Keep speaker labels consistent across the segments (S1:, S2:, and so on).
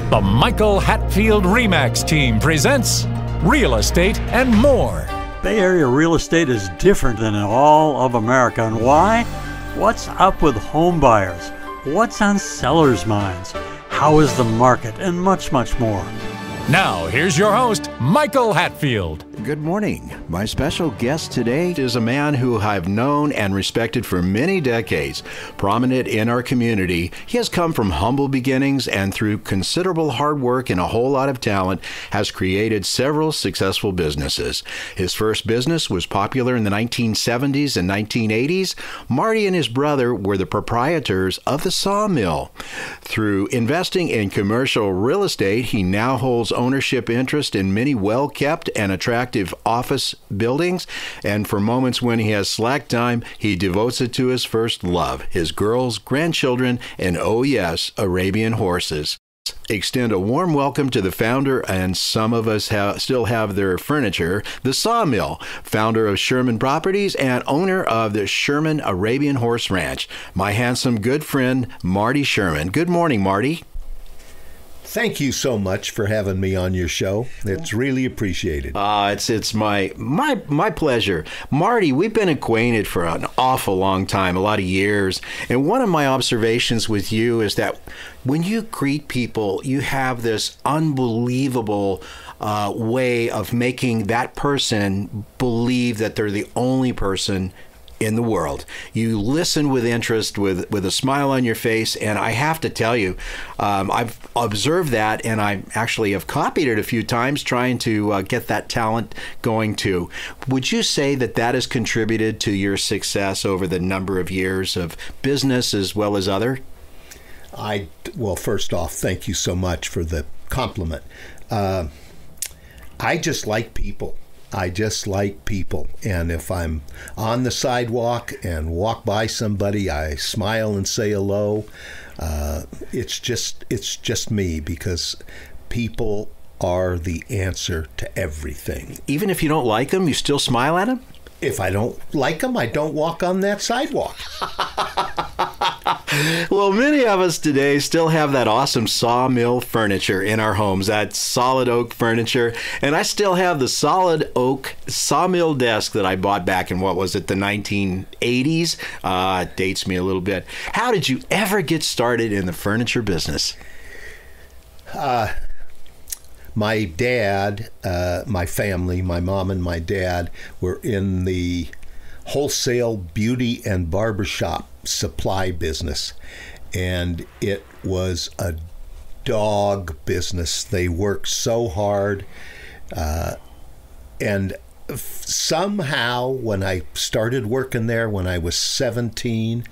S1: The Michael Hatfield RE/MAX team presents Real Estate and More.
S2: Bay Area real estate is different than in all of America. And why? What's up with home buyers? What's on sellers' minds? How is the market? And much, much more.
S1: Now, here's your host, Michael Hatfield.
S3: Good morning. My special guest today is a man who I've known and respected for many decades. Prominent in our community, he has come from humble beginnings and through considerable hard work and a whole lot of talent has created several successful businesses. His first business was popular in the 1970s and 1980s. Marty and his brother were the proprietors of the Sawmill. Through investing in commercial real estate, he now holds ownership interest in many well-kept and attractive office buildings, and for moments when he has slack time, he devotes it to his first love, his girls, grandchildren, and oh yes, Arabian horses. Extend a warm welcome to the founder, and some of us still have their furniture, the Sawmill, founder of Sherman Properties and owner of the Sherman Arabian Horse Ranch, my handsome good friend, Marty Sherman. Good morning, Marty.
S4: Thank you so much for having me on your show. It's really appreciated.
S3: It's my pleasure. Marty, we've been acquainted for an awful long time, a lot of years. And one of my observations with you is that when you greet people, you have this unbelievable way of making that person believe that they're the only person in the world. You listen with interest, with a smile on your face, and I have to tell you, I've observed that, and I actually have copied it a few times, trying to get that talent going too. Would you say that that has contributed to your success over the number of years of business as well as other?
S4: Well, first off, thank you so much for the compliment. I just like people. I just like people, and if I'm on the sidewalk and walk by somebody, I smile and say hello. It's just me, because people are the answer to everything.
S3: Even if you don't like them, you still smile at them?
S4: If I don't like them, I don't walk on that sidewalk.
S3: Well, many of us today still have that awesome Sawmill furniture in our homes, that solid oak furniture. And I still have the solid oak Sawmill desk that I bought back in, what was it, the 1980s? It dates me a little bit. How did you ever get started in the furniture business?
S4: My dad, my family, my mom and my dad were in the wholesale beauty and barbershop supply business, and it was a dog business. They worked so hard, and somehow when I started working there when I was 17,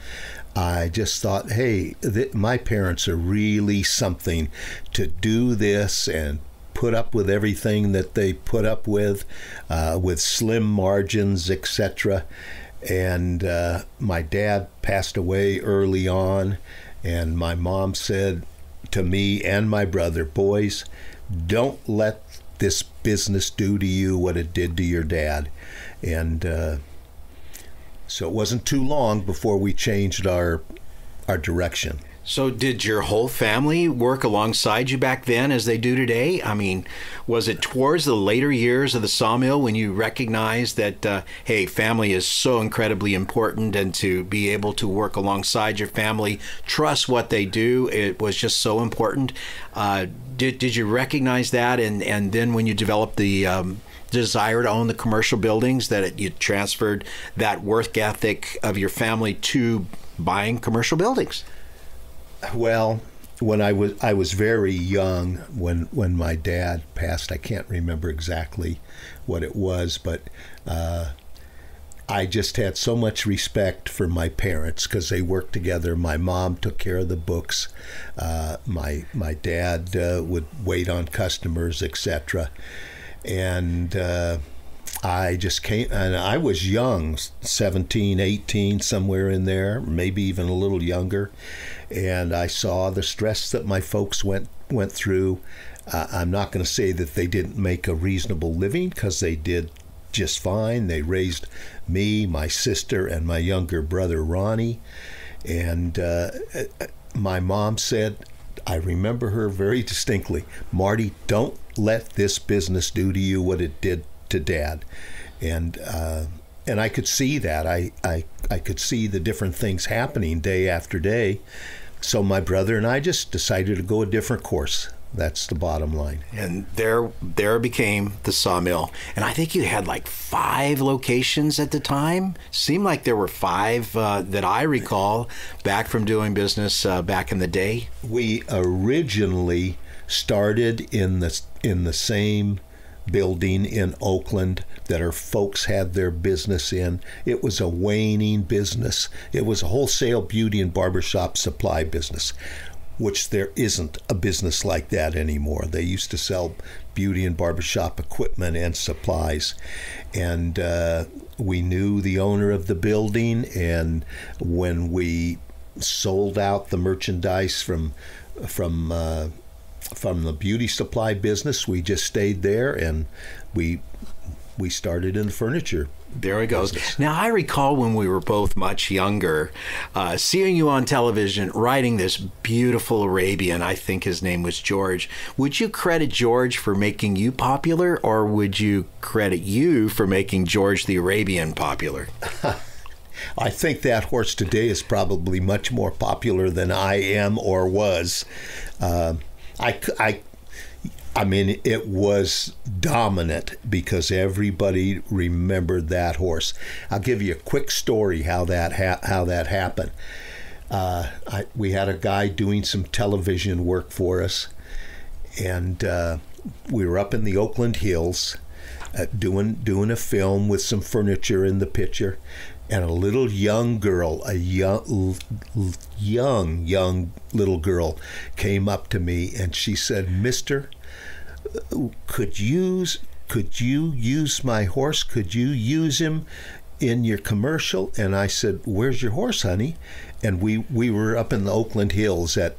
S4: I just thought, hey, my parents are really something to do this and put up with everything that they put up with slim margins, etc. And my dad passed away early on, and my mom said to me and my brother, boys, don't let this business do to you what it did to your dad. And so it wasn't too long before we changed our direction.
S3: So did your whole family work alongside you back then as they do today? I mean, was it towards the later years of the Sawmill when you recognized that, hey, family is so incredibly important, and to be able to work alongside your family, trust what they do, it was just so important? Did you recognize that? And then when you developed the desire to own the commercial buildings, that you transferred that work ethic of your family to buying commercial buildings?
S4: Well, when I was very young when my dad passed. I can't remember exactly what it was, but I just had so much respect for my parents because they worked together. My mom took care of the books. My dad would wait on customers, etc. And I just came, and I was young, 17, 18, somewhere in there, maybe even a little younger. And I saw the stress that my folks went through. I'm not going to say that they didn't make a reasonable living, because they did just fine. They raised me, my sister, and my younger brother, Ronnie. And my mom said, I remember her very distinctly. Marty, don't let this business do to you what it did to Dad. And I could see that. I could see the different things happening day after day. So my brother and I just decided to go a different course. That's the bottom line.
S3: And there became the Sawmill. And I think you had like 5 locations at the time. Seemed like there were 5 that I recall back from doing business back in the day.
S4: We originally started in the same building in Oakland that our folks had their business in. It was a waning business. It was a wholesale beauty and barbershop supply business, which there isn't a business like that anymore. They used to sell beauty and barbershop equipment and supplies. And we knew the owner of the building, and when we sold out the merchandise from the beauty supply business, we just stayed there, and we started in the furniture.
S3: There it goes. Now, I recall when we were both much younger, seeing you on television writing this beautiful Arabian. I think his name was George. Would you credit George for making you popular, or would you credit you for making George the Arabian popular?
S4: I think that horse today is probably much more popular than I am or was. I mean, it was dominant because everybody remembered that horse. I'll give you a quick story how that happened. We had a guy doing some television work for us, and we were up in the Oakland Hills doing a film with some furniture in the picture, and a little young girl, a young little girl, came up to me and she said, "Mister, could you use my horse? Could you use him in your commercial?" And I said, "Where's your horse, honey?" And we were up in the Oakland Hills I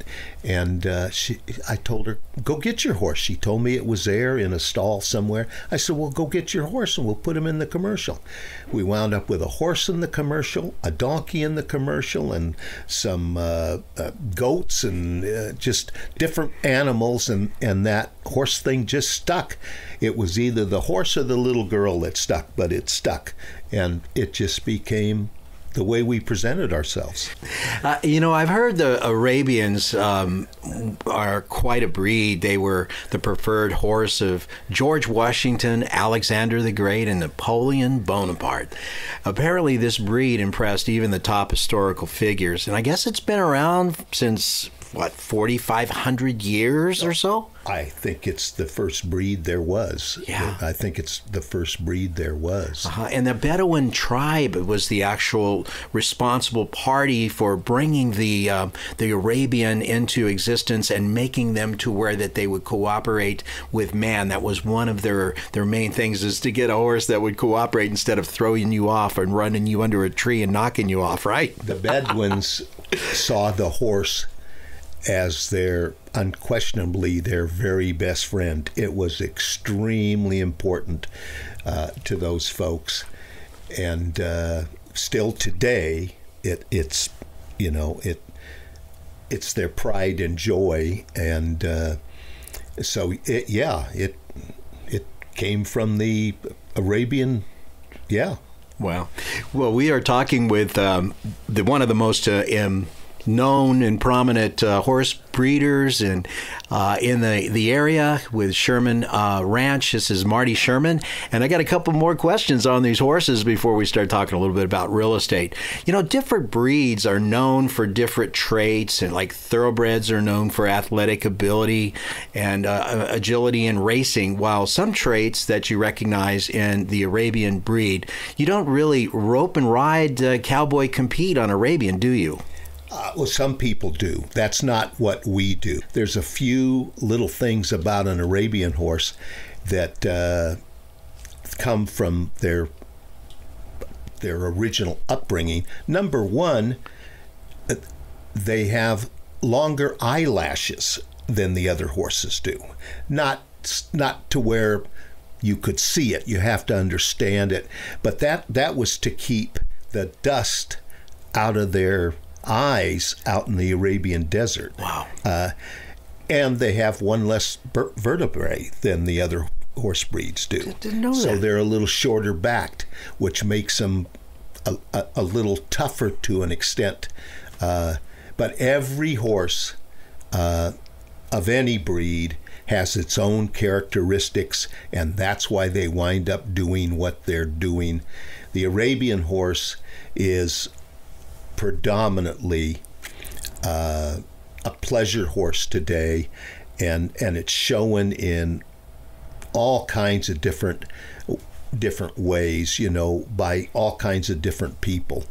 S4: told her, "Go get your horse." She told me it was there in a stall somewhere. I said, "Well, go get your horse and we'll put him in the commercial." We wound up with a horse in the commercial, a donkey in the commercial, and some goats and just different animals, and that horse thing just stuck. It was either the horse or the little girl that stuck, but it stuck, and it just became the way we presented ourselves.
S3: I've heard the Arabians are quite a breed. They were the preferred horse of George Washington, Alexander the Great, and Napoleon Bonaparte. Apparently, this breed impressed even the top historical figures, and I guess it's been around since, 4,500 years or so?
S4: I think it's the first breed there was.
S3: Yeah.
S4: I think it's the first breed there was.
S3: And the Bedouin tribe was the actual responsible party for bringing the Arabian into existence and making them to where that they would cooperate with man. That was one of their main things, is to get a horse that would cooperate instead of throwing you off and running you under a tree and knocking you off, right?
S4: The Bedouins saw the horse as unquestionably their very best friend. It was extremely important to those folks, and still today, it's their pride and joy, and so it came from the Arabian, yeah.
S3: Wow. Well, we are talking with one of the most known and prominent horse breeders and in the area with Sherman Ranch. This is Marty Sherman, and I got a couple more questions on these horses before we start talking a little bit about real estate. Different breeds are known for different traits, and like thoroughbreds are known for athletic ability and agility in racing, while some traits that you recognize in the Arabian breed, you don't really rope and ride cowboy compete on Arabian, do you?
S4: Well, some people do. That's not what we do. There's a few little things about an Arabian horse that come from their original upbringing. Number one, they have longer eyelashes than the other horses do. Not to where you could see it. You have to understand it. But that was to keep the dust out of their eyes out in the Arabian desert.
S3: Wow.
S4: And they have one less vertebrae than the other horse breeds do.
S3: Didn't know
S4: so
S3: that.
S4: they're a little shorter backed, which makes them a little tougher to an extent. But every horse of any breed has its own characteristics, and that's why they wind up doing what they're doing. The Arabian horse is predominantly a pleasure horse today, and it's showing in all kinds of different ways, by all kinds of different people.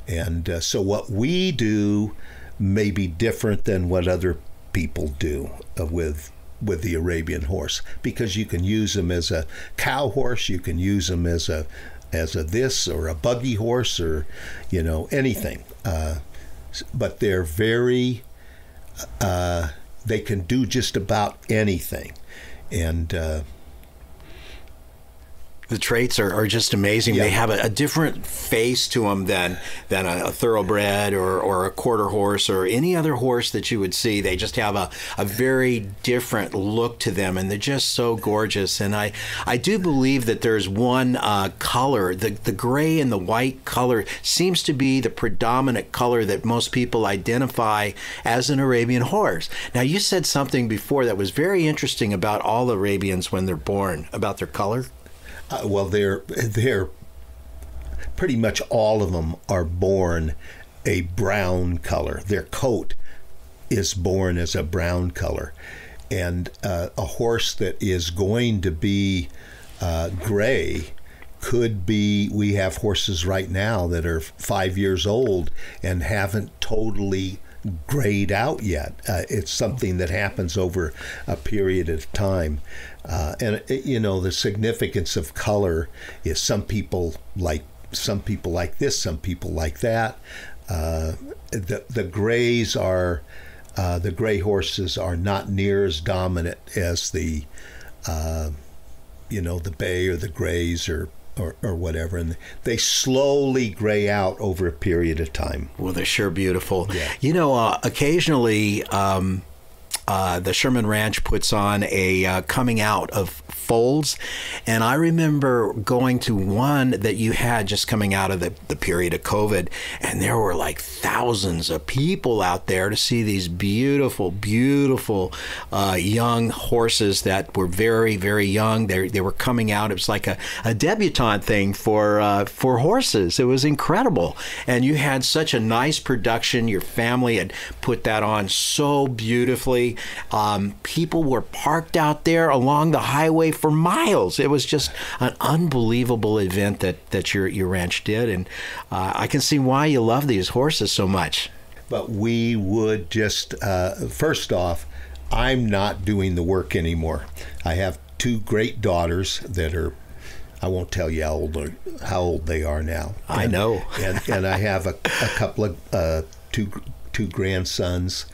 S4: And so what we do may be different than what other people do with the Arabian horse, because you can use them as a cow horse, you can use them as a this or a buggy horse, or anything. But they're very they can do just about anything, and
S3: the traits are just amazing.
S4: Yeah.
S3: They have a different face to them than a thoroughbred or a quarter horse or any other horse that you would see. They just have a very different look to them, and they're just so gorgeous. And I do believe that there's one color, the gray and the white color seems to be the predominant color that most people identify as an Arabian horse. Now, you said something before that was very interesting about all Arabians when they're born, about their color.
S4: Well, they're pretty much all of them are born a brown color. Their coat is born as a brown color, and a horse that is going to be gray could be. We have horses right now that are 5 years old and haven't totally grayed out yet. It's something that happens over a period of time. And the significance of color is some people like this, some people like that. The grays are the gray horses are not near as dominant as the bay or the grays or whatever, and they slowly gray out over a period of time.
S3: Well, they're sure beautiful.
S4: Yeah.
S3: Occasionally the Sherman Ranch puts on a coming out of foals, and I remember going to one that you had just coming out of the period of COVID, and there were like thousands of people out there to see these beautiful young horses that were very, very young. They were coming out. It was like a debutante thing for horses. It was incredible, and you had such a nice production. Your family had put that on so beautifully. People were parked out there along the highway for miles. It was just an unbelievable event that your ranch did, and I can see why you love these horses so much.
S4: But we would just, first off, I'm not doing the work anymore. I have two great daughters that are, I won't tell you how old they are now.
S3: I know.
S4: and I have a couple of two grandsons.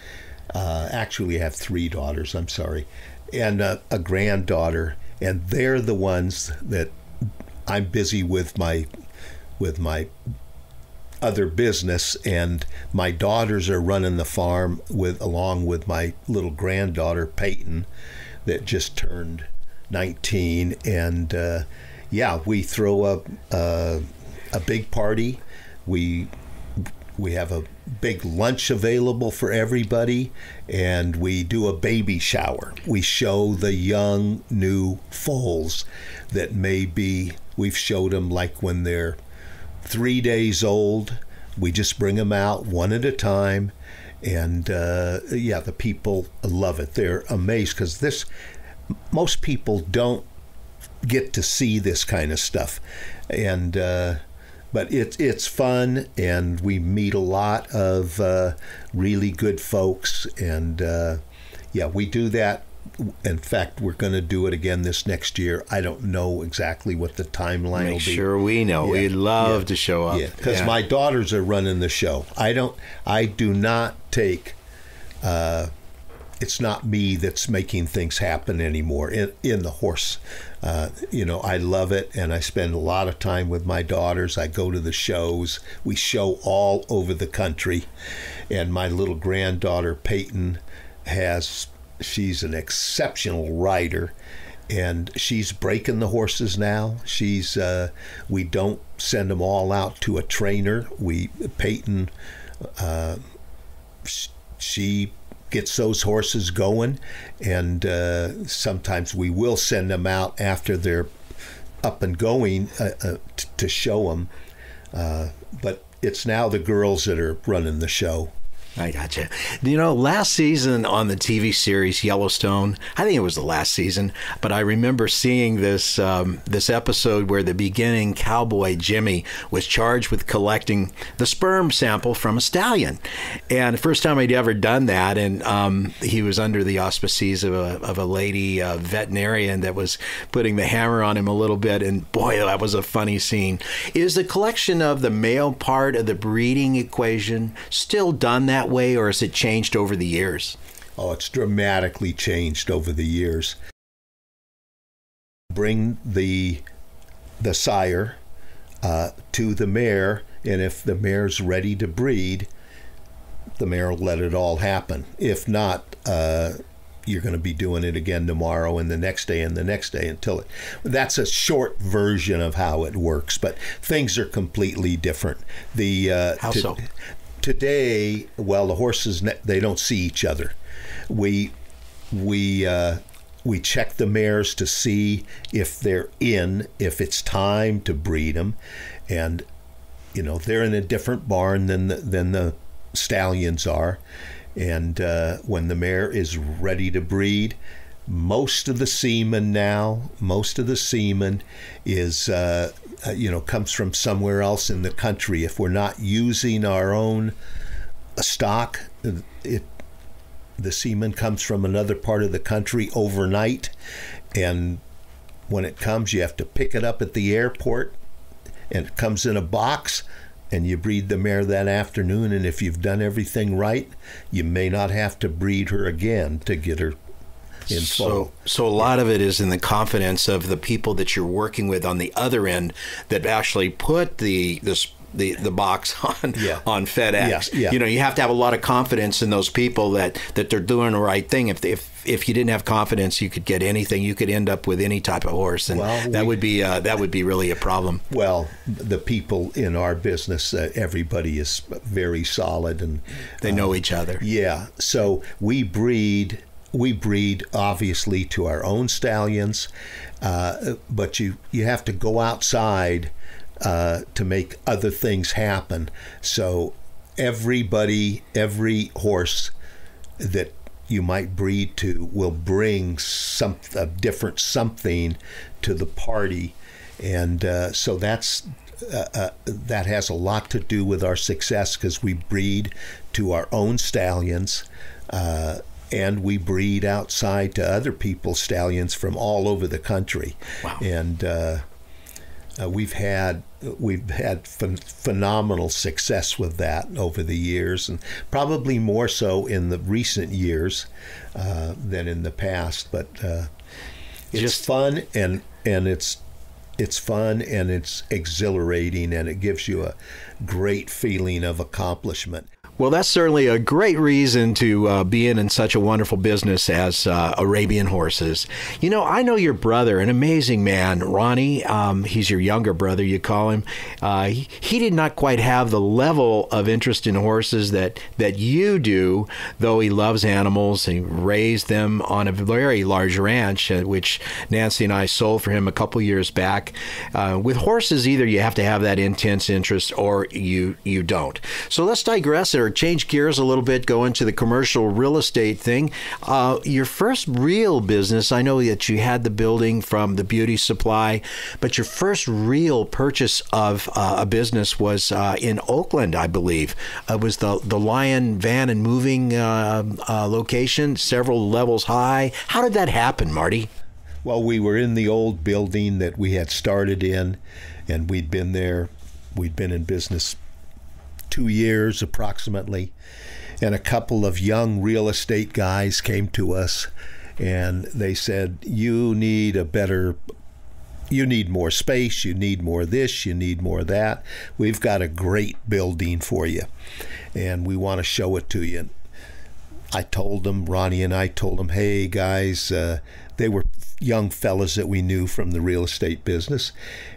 S4: Actually, I have three daughters, I'm sorry, and a granddaughter, and they're the ones that I'm busy with my other business, and my daughters are running the farm along with my little granddaughter Peyton that just turned 19, and we throw a big party. We have a big lunch available for everybody, and we do a baby shower. We show the young new foals that we've showed them like when they're 3 days old. We just bring them out one at a time, and the people love it. They're amazed because most people don't get to see this kind of stuff, and but it's fun, and we meet a lot of really good folks, and we do that. In fact, we're going to do it again this next year. I don't know exactly what the timeline will be.
S3: Make sure we know. Yeah. We'd love to show up.
S4: Yeah, because my daughters are running the show. I do not take. It's not me that's making things happen anymore in the horse. I love it, and I spend a lot of time with my daughters. I go to the shows. We show all over the country, and my little granddaughter Peyton has she's an exceptional rider, and she's breaking the horses now. We don't send them all out to a trainer. Peyton, she gets those horses going, and sometimes we will send them out after they're up and going to show them. But it's now the girls that are running the show.
S3: I gotcha. You know, last season on the TV series Yellowstone, I think it was the last season, but I remember seeing this episode where the beginning cowboy Jimmy was charged with collecting the sperm sample from a stallion, and the first time I'd ever done that, and he was under the auspices of a lady veterinarian that was putting the hammer on him a little bit, and boy, that was a funny scene. Is the collection of the male part of the breeding equation still done that way, or has it changed over the years?
S4: Oh, it's dramatically changed over the years. Bring the sire to the mare, and if the mare's ready to breed, the mare will let it all happen. If not, you're going to be doing it again tomorrow and the next day and the next day until it. That's a short version of how it works, but things are completely different.
S3: How so?
S4: Today, well, the horses, they don't see each other. We check the mares to see if they're if it's time to breed them, and you know they're in a different barn than the stallions are. And when the mare is ready to breed, most of the semen is comes from somewhere else in the country. If we're not using our own stock, the semen comes from another part of the country overnight, and when it comes, you have to pick it up at the airport, and it comes in a box, and you breed the mare that afternoon, and if you've done everything right, you may not have to breed her again to get her in full.
S3: So a lot of it is in the confidence of the people that you're working with on the other end that actually put the box on FedEx.
S4: Yeah.
S3: You know, you have to have a lot of confidence in those people that they're doing the right thing. If you didn't have confidence, you could get anything. You could end up with any type of horse, and that would be really a problem.
S4: Well, the people in our business, everybody is very solid, and
S3: they know each other.
S4: Yeah. So we breed obviously to our own stallions, but you have to go outside to make other things happen. So every horse that you might breed to will bring a different something to the party, and so that has a lot to do with our success, because we breed to our own stallions, and we breed outside to other people's stallions from all over the country.
S3: Wow.
S4: And we've had phenomenal success with that over the years, and probably more so in the recent years than in the past. But it's fun, and it's fun, and it's exhilarating, and it gives you a great feeling of accomplishment.
S3: Well, that's certainly a great reason to be in such a wonderful business as Arabian horses. You know, I know your brother, an amazing man, Ronnie. He's your younger brother, you call him. He did not quite have the level of interest in horses that you do, though he loves animals. He raised them on a very large ranch, which Nancy and I sold for him a couple years back. With horses, either you have to have that intense interest or you don't. So let's digress or change gears a little bit, go into the commercial real estate thing. Your first real business, I know that you had the building from the beauty supply, but your first real purchase of a business was in Oakland, I believe. It was the Lion Van and Moving location, several levels high. How did that happen, Marty?
S4: Well, we were in the old building that we had started in, and we'd been there. We'd been in business 2 years approximately, and a couple of young real estate guys came to us, and they said, you need more space, you need more this, you need more that. We've got a great building for you, and we want to show it to you. I told them, Ronnie and I told them, hey guys, they were young fellas that we knew from the real estate business,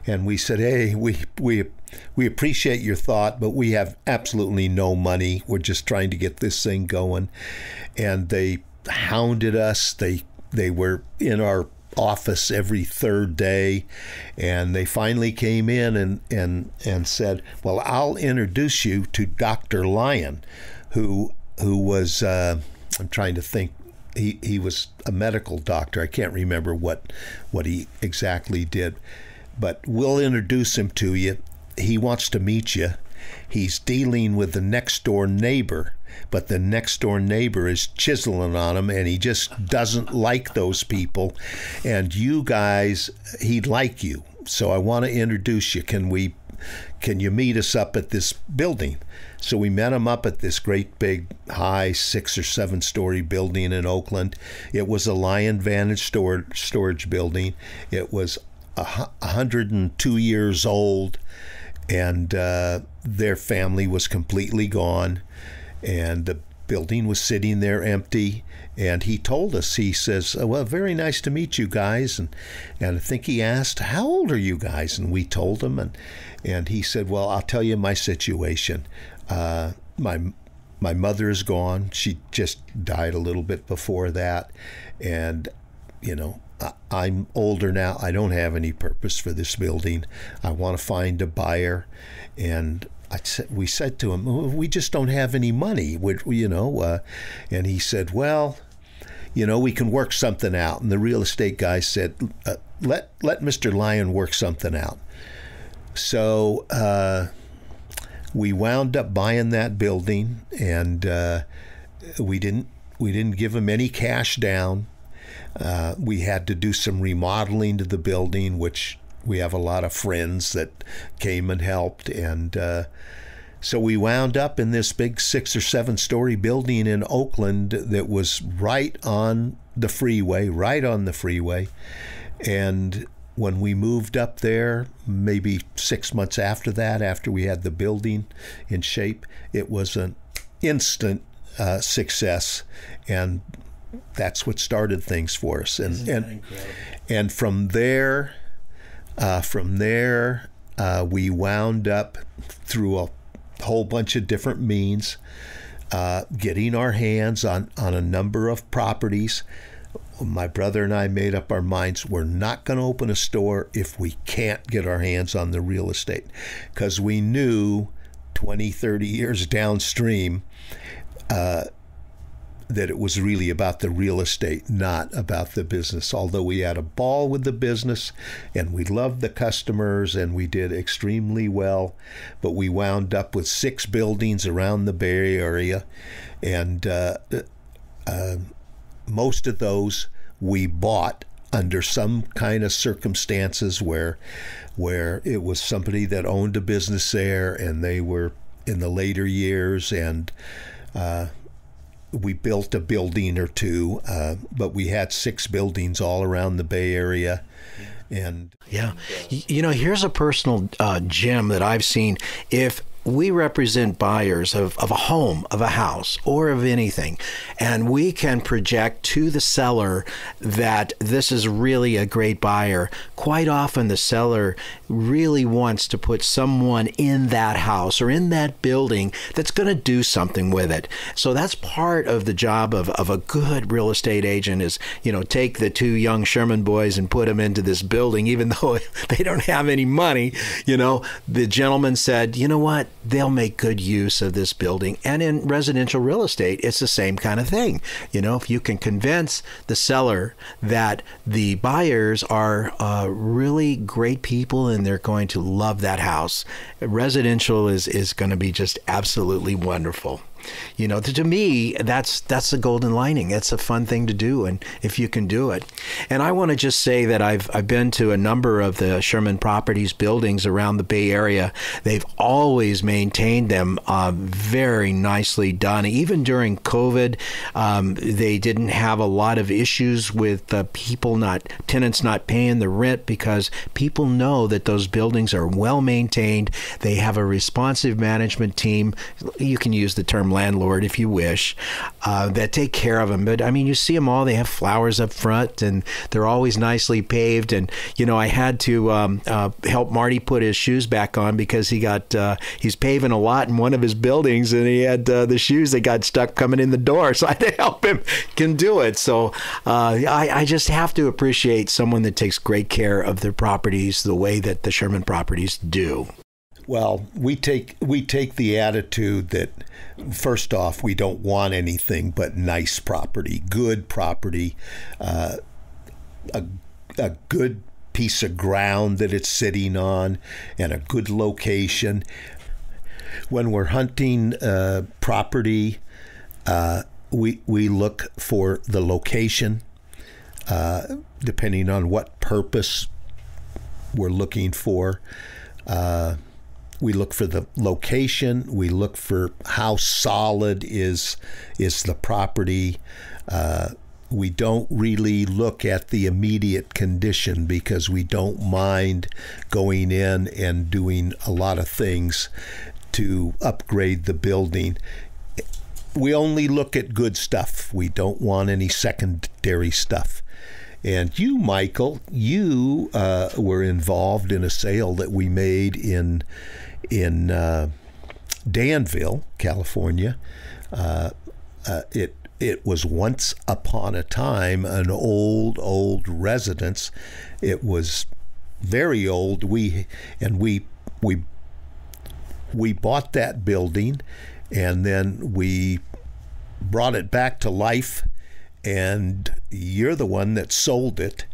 S4: and we said, hey, we appreciate your thought, but we have absolutely no money. We're just trying to get this thing going. And they hounded us. They were in our office every third day, and they finally came in and said, well, I'll introduce you to Dr. Lyon, who was, I'm trying to think, he was a medical doctor. I can't remember what he exactly did, but we'll introduce him to you. He wants to meet you. He's dealing with the next door neighbor, but the next door neighbor is chiseling on him, and he just doesn't like those people. And you guys, he'd like you. So I want to introduce you. Can you meet us up at this building? So we met him up at this great big high 6 or 7 story building in Oakland. It was a Lion Vantage storage building. It was 102 years old, and their family was completely gone, and the building was sitting there empty. And he told us, he says, well, very nice to meet you guys. And I think he asked, how old are you guys? And we told him, and he said, well, I'll tell you my situation. My mother is gone. She just died a little bit before that. And, you know, I'm older now. I don't have any purpose for this building. I want to find a buyer. And we said to him, we just don't have any money, and he said, well, we can work something out. And the real estate guy said, let Mr. Lyon work something out. So we wound up buying that building, and we didn't give him any cash down. We had to do some remodeling to the building, which we have a lot of friends that came and helped. And so we wound up in this big 6 or 7 story building in Oakland that was right on the freeway. And when we moved up there, maybe 6 months after that, after we had the building in shape, it was an instant success. And that's what started things for us. And from there, we wound up through a whole bunch of different means, getting our hands on a number of properties. My brother and I made up our minds, we're not going to open a store if we can't get our hands on the real estate, because we knew 20, 30 years downstream that it was really about the real estate, not about the business. Although we had a ball with the business and we loved the customers and we did extremely well, but we wound up with 6 buildings around the Bay Area, and most of those we bought under some kind of circumstances where it was somebody that owned a business there, and they were in the later years, and we built a building or 2, but we had 6 buildings all around the Bay Area. And
S3: yeah, here's a personal gem that I've seen. If we represent buyers of a home, of a house, or of anything, and we can project to the seller that this is really a great buyer. Quite often the seller really wants to put someone in that house or in that building that's going to do something with it. So that's part of the job of a good real estate agent is, take the 2 young Sherman boys and put them into this building, even though they don't have any money. The gentleman said, you know what? They'll make good use of this building. And in residential real estate, it's the same kind of thing. If you can convince the seller that the buyers are really great people and they're going to love that house, residential is going to be just absolutely wonderful. To me, that's the golden lining. It's a fun thing to do, and if you can do it. And I want to just say that I've been to a number of the Sherman Properties buildings around the Bay Area. They've always maintained them very nicely done. Even during COVID, they didn't have a lot of issues with tenants not paying the rent, because people know that those buildings are well maintained. They have a responsive management team. You can use the term landlord if you wish, that take care of them. But I mean, you see them all. They have flowers up front, and they're always nicely paved. And I had to help Marty put his shoes back on because he's paving a lot in one of his buildings, and he had the shoes that got stuck coming in the door. So I had to help him can do it. So I just have to appreciate someone that takes great care of their properties the way that the Sherman Properties do.
S4: Well, we take the attitude that, first off, we don't want anything but nice property, good property, a good piece of ground that it's sitting on, and a good location. When we're hunting property, we look for the location, depending on what purpose we're looking for. We look for the location. We look for how solid is the property. We don't really look at the immediate condition because we don't mind going in and doing a lot of things to upgrade the building. We only look at good stuff. We don't want any secondary stuff. And you, Michael, you were involved in a sale that we made in Danville, California. It was once upon a time an old residence. It was very old. We bought that building, and then we brought it back to life. And you're the one that sold it.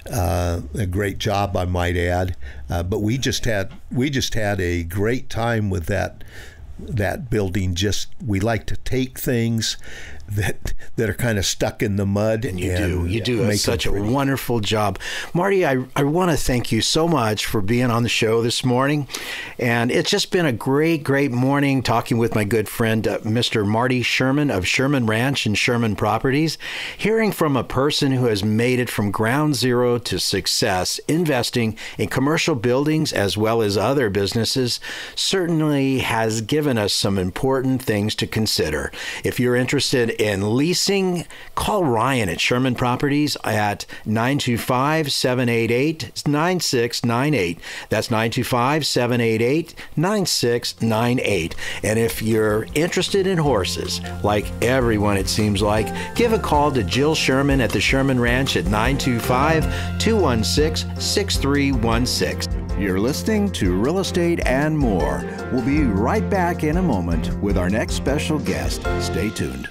S4: A great job, I might add. But we just had a great time with that building. We like to take things that are kind of stuck in the mud,
S3: and you do such a wonderful job. Marty, I want to thank you so much for being on the show this morning, and it's just been a great morning talking with my good friend Mr. Marty Sherman of Sherman Ranch and Sherman Properties, hearing from a person who has made it from ground zero to success investing in commercial buildings as well as other businesses certainly has given us some important things to consider. If you're interested in leasing, call Ryan at Sherman Properties at 925-788-9698. That's 925-788-9698. And if you're interested in horses, like everyone it seems like, give a call to Jill Sherman at the Sherman Ranch at 925-216-6316. You're listening to Real Estate and More. We'll be right back in a moment with our next special guest. Stay tuned.